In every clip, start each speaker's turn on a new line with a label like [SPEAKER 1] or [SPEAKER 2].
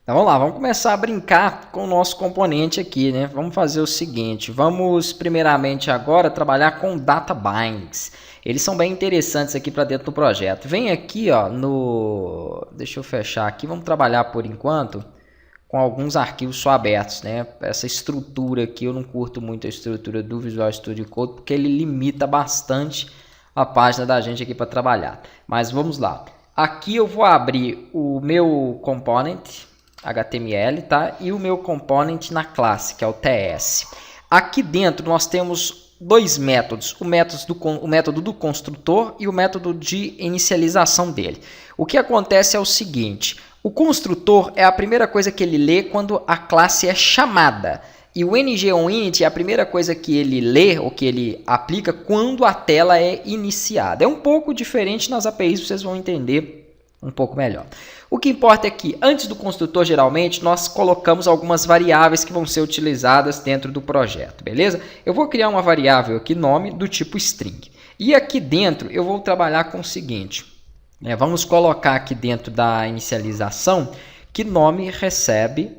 [SPEAKER 1] Então vamos lá, vamos começar a brincar com o nosso componente aqui, né? Vamos fazer o seguinte, vamos primeiramente agora trabalhar com data bindings. Eles são bem interessantes aqui para dentro do projeto. Vem aqui, ó, deixa eu fechar aqui, vamos trabalhar por enquanto com alguns arquivos só abertos, né? Essa estrutura aqui, eu não curto muito a estrutura do Visual Studio Code porque ele limita bastante a página da gente aqui para trabalhar. Mas vamos lá. Aqui eu vou abrir o meu component HTML, tá? E o meu component na classe, que é o TS. Aqui dentro nós temos dois métodos, o método do construtor e o método de inicialização dele. O que acontece é o seguinte, o construtor é a primeira coisa que ele lê quando a classe é chamada. E o ngOnInit é a primeira coisa que ele lê ou que ele aplica quando a tela é iniciada. É um pouco diferente nas APIs, vocês vão entender um pouco melhor. O que importa é que antes do construtor, geralmente, nós colocamos algumas variáveis que vão ser utilizadas dentro do projeto, beleza? Eu vou criar uma variável aqui, nome, do tipo string. E aqui dentro eu vou trabalhar com o seguinte, né? Vamos colocar aqui dentro da inicialização que nome recebe,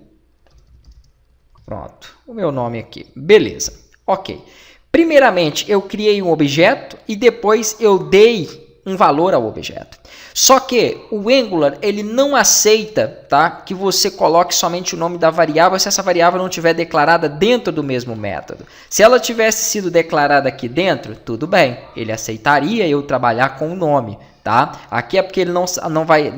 [SPEAKER 1] pronto, o meu nome aqui, beleza, ok. Primeiramente eu criei um objeto e depois eu dei um valor ao objeto. Só que o Angular ele não aceita, tá, que você coloque somente o nome da variável se essa variável não estiver declarada dentro do mesmo método. Se ela tivesse sido declarada aqui dentro, tudo bem, ele aceitaria eu trabalhar com o nome. Tá? Aqui é porque ele não vai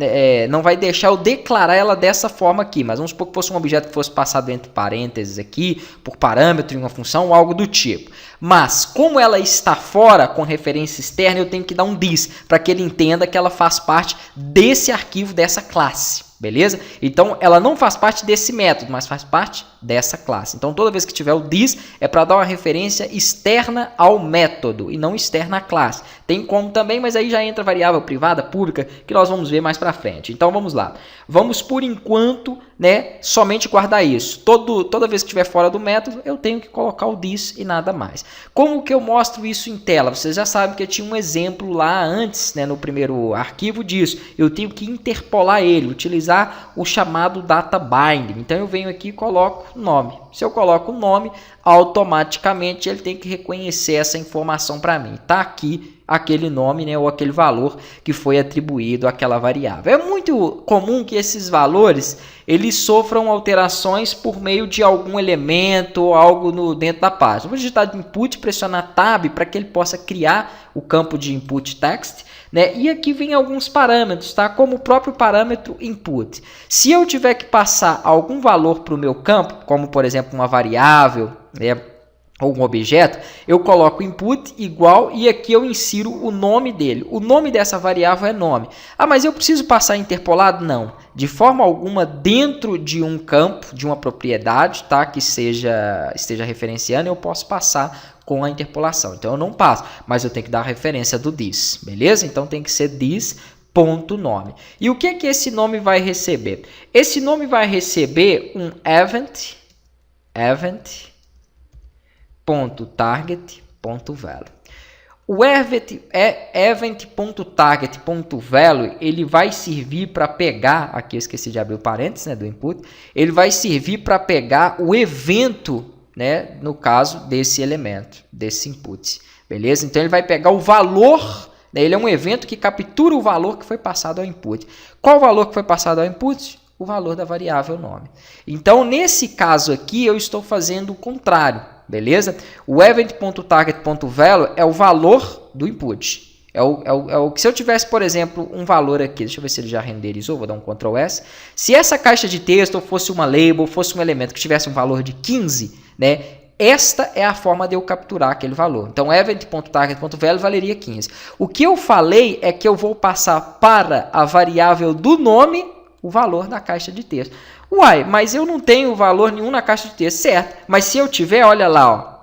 [SPEAKER 1] deixar eu declarar ela dessa forma aqui, mas vamos supor que fosse um objeto que fosse passado entre parênteses aqui, por parâmetro em uma função ou algo do tipo. Mas, como ela está fora com referência externa, eu tenho que dar um this, para que ele entenda que ela faz parte desse arquivo, dessa classe. Beleza? Então, ela não faz parte desse método, mas faz parte dessa classe. Então, toda vez que tiver o this, é para dar uma referência externa ao método e não externa à classe. Tem como também, mas aí já entra variável privada, pública, que nós vamos ver mais para frente. Então, vamos lá. Vamos, por enquanto, né, somente guardar isso. Toda vez que estiver fora do método, eu tenho que colocar o this e nada mais. Como que eu mostro isso em tela? Vocês já sabem que eu tinha um exemplo lá antes, né, no primeiro arquivo disso. Eu tenho que interpolar ele, utilizar o chamado data binding. Então eu venho aqui e coloco nome. Se eu coloco o nome, automaticamente ele tem que reconhecer essa informação para mim. Está aqui aquele nome, né, ou aquele valor que foi atribuído àquela variável. É muito comum que esses valores eles sofram alterações por meio de algum elemento ou algo dentro da página. Vou digitar de input, pressionar tab para que ele possa criar o campo de input text. Né? E aqui vem alguns parâmetros, tá? Como o próprio parâmetro input. Se eu tiver que passar algum valor para o meu campo, como por exemplo uma variável, né, ou um objeto, eu coloco input igual e aqui eu insiro o nome dele. O nome dessa variável é nome. Ah, mas eu preciso passar interpolado? Não. De forma alguma, dentro de um campo, de uma propriedade, tá, que esteja referenciando, eu posso passar com a interpolação. Então eu não passo, mas eu tenho que dar a referência do this, beleza? Então tem que ser this.nome. E o que é que esse nome vai receber? Esse nome vai receber um event.target.value. O event.target.value ele vai servir para pegar, aqui eu esqueci de abrir o parênteses, né, do input, ele vai servir para pegar o evento, né, no caso desse elemento, desse input, beleza? Então ele vai pegar o valor, né, ele é um evento que captura o valor que foi passado ao input. Qual o valor que foi passado ao input? O valor da variável nome. Então nesse caso aqui eu estou fazendo o contrário, beleza? O event.target.value é o valor do input. É o que se eu tivesse, por exemplo, um valor aqui, deixa eu ver se ele já renderizou, vou dar um Ctrl S. Se essa caixa de texto fosse uma label, fosse um elemento que tivesse um valor de 15, né? Esta é a forma de eu capturar aquele valor. Então, event.target.value valeria 15. O que eu falei é que eu vou passar para a variável do nome o valor da caixa de texto. Uai, mas eu não tenho valor nenhum na caixa de texto, certo? Mas se eu tiver, olha lá, ó,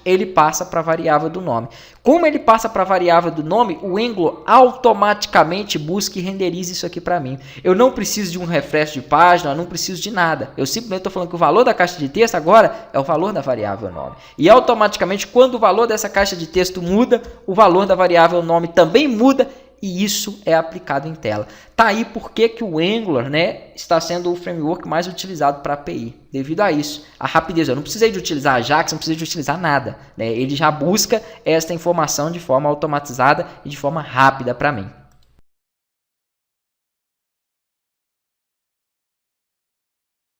[SPEAKER 1] ele passa para a variável do nome. Como ele passa para a variável do nome, o Angular automaticamente busca e renderiza isso aqui para mim. Eu não preciso de um refresh de página, eu não preciso de nada. Eu simplesmente estou falando que o valor da caixa de texto agora é o valor da variável nome. E automaticamente, quando o valor dessa caixa de texto muda, o valor da variável nome também muda e isso é aplicado em tela. Tá aí porque que o Angular, né, está sendo o framework mais utilizado para API. Devido a isso, a rapidez. Eu não precisei de utilizar Ajax, não precisei de utilizar nada, né? Ele já busca esta informação de forma automatizada e de forma rápida para mim.